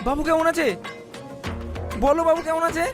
বাবু কেমন আছে? বলো বাবু কেমন আছে?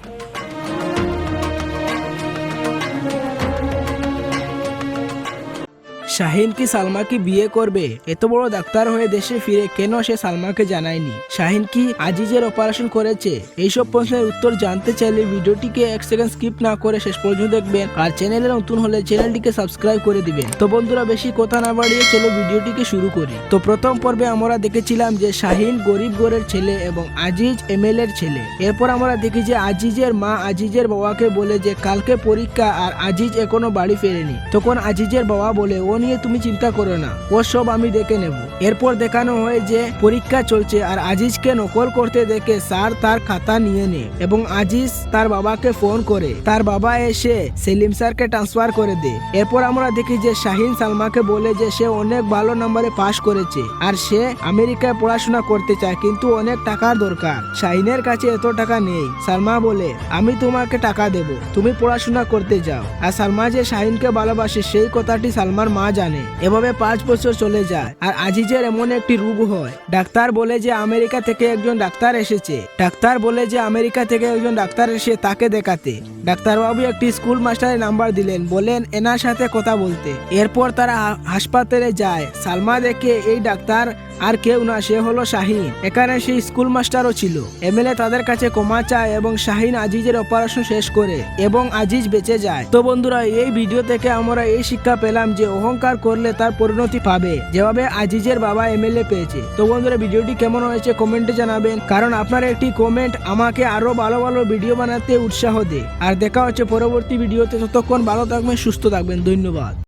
শাহিন কি সালমাকে বিয়ে করবে? এত বড় ডাক্তার হয়ে দেশে ফিরে কেন সে সালমাকে জানায়নি? শাহিন কি আজিজের অপারেশন করেছে? এইসব প্রশ্নের উত্তর জানতে চাইলে ভিডিওটিকে 1 সেকেন্ড স্কিপ না করে শেষ পর্যন্ত দেখবেন, আর চ্যানেলে নতুন হলে চ্যানেলটিকে সাবস্ক্রাইব করে দিবেন। তো বন্ধুরা, বেশি কথা না বাড়িয়ে চলো ভিডিওটিকে শুরু করি। তো প্রথম পর্বে আমরা দেখেছিলাম যে শাহিন গরিব ঘরের ছেলে এবং আজিজ এমএলএর ছেলে। এরপর আমরা দেখি যে আজিজের মা আজিজের বাবাকে বলে যে কালকে পরীক্ষা আর আজিজ এখনো বাড়ি ফেরেনি। তখন আজিজের বাবা বলে, ও নিয়ে তুমি চিন্তা করো না, ও সব আমি দেখে নেব। এরপর দেখানো হয় যে পরীক্ষা চলছে আর আজিজকে নকল করতে দেখে স্যার তার খাতা নিয়ে নেয় এবং আজিজ তার বাবাকে ফোন করে। তার বাবা এসে সেলিম স্যারকে ট্রান্সফার করে দেয়। এরপর আমরা দেখি যে শাহিন সালমাকে বলে যে সে অনেক ভালো নম্বরে পাশ করেছে আর সে আমেরিকায় পড়াশোনা করতে চায়, কিন্তু অনেক টাকার দরকার। শাহিনের কাছে এত টাকা নেই। সালমা বলে, আমি তোমাকে টাকা দেব, তুমি পড়াশোনা করতে যাও। আর সালমা যে শাহিনকে ভালোবাসে সেই কথাটি সালমার মা জানে। এভাবে 5 বছর চলে যায় আর আজিজের এমন একটি রোগ হয়। ডাক্তার বলে যে আমেরিকা থেকে একজন ডাক্তার এসেছে। ডাক্তার বলে যে আমেরিকা থেকে একজন ডাক্তার এসে তাকে দেখাতে। ডাক্তারবাবু একটি স্কুল মাস্টারের নাম্বার দিলেন, বলেন এনার সাথে কথা বলতে। এরপর তারা হাসপাতালে যায়। সালমা দেখে এই ডাক্তার আর কেউ না, সে হলো শাহিন। এখানে সেই স্কুল মাস্টারও ছিল। এমএলএ তাদের কাছে ক্ষমা চায় এবং শাহিন আজিজের অপারেশন শেষ করে এবং আজিজ বেঁচে যায়। তো বন্ধুরা, এই ভিডিও থেকে আমরা এই শিক্ষা পেলাম যে অহংকার করলে তার পরিণতি পাবে, যেভাবে আজিজের বাবা এমএলএ পেয়েছে। তো বন্ধুরা, ভিডিওটি কেমন হয়েছে কমেন্টে জানাবেন, কারণ আপনার একটি কমেন্ট আমাকে আরো ভালো ভালো ভিডিও বানাতে উৎসাহ দেয়। আর দেখা হচ্ছে পরবর্তী ভিডিওতে। ততক্ষণ ভালো থাকবেন, সুস্থ থাকবেন। ধন্যবাদ।